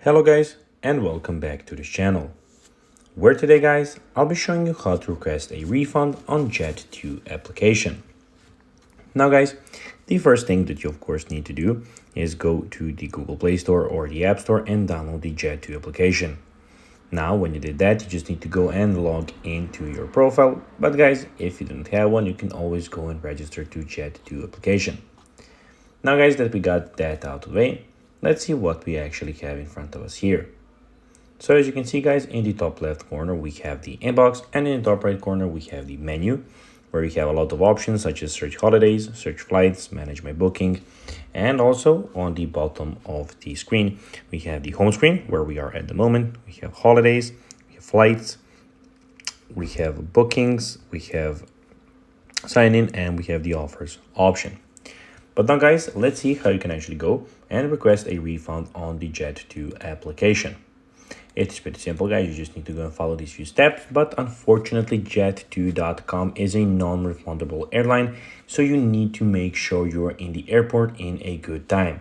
Hello guys and welcome back to this channel, where today guys I'll be showing you how to request a refund on Jet2 application. Now guys, the first thing that you of course need to do is go to the Google Play Store or the App Store and download the Jet2 application. Now when you did that, you just need to go and log into your profile, but guys, if you don't have one, you can always go and register to Jet2 application. Now guys, that we got that out of the way, let's see what we actually have in front of us here. So as you can see guys, in the top left corner we have the inbox, and in the top right corner we have the menu, where we have a lot of options such as search holidays, search flights, manage my booking, and also on the bottom of the screen we have the home screen where we are at the moment. We have holidays, we have flights, we have bookings, we have sign in, and we have the offers option. But now guys, let's see how you can actually go and request a refund on the Jet2 application. It's pretty simple guys, you just need to go and follow these few steps, but unfortunately Jet2.com is a non-refundable airline, so you need to make sure you're in the airport in a good time.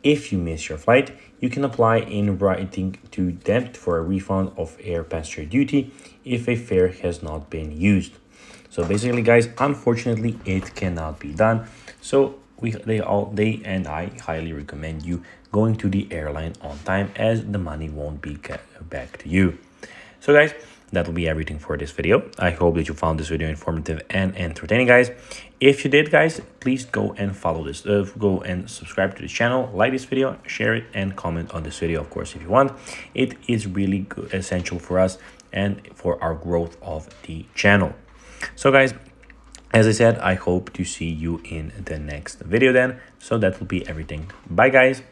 If you miss your flight, you can apply in writing to them for a refund of air passenger duty if a fare has not been used. So basically guys, unfortunately it cannot be done, so they and I highly recommend you going to the airline on time, as the money won't be back to you. So guys, that will be everything for this video. I hope that you found this video informative and entertaining guys. If you did guys, please go and follow this, go and subscribe to the channel, like this video, share it, and comment on this video of course if you want. It is really good, essential for us and for our growth of the channel. So guys, as I said, I hope to see you in the next video then. So that will be everything. Bye guys.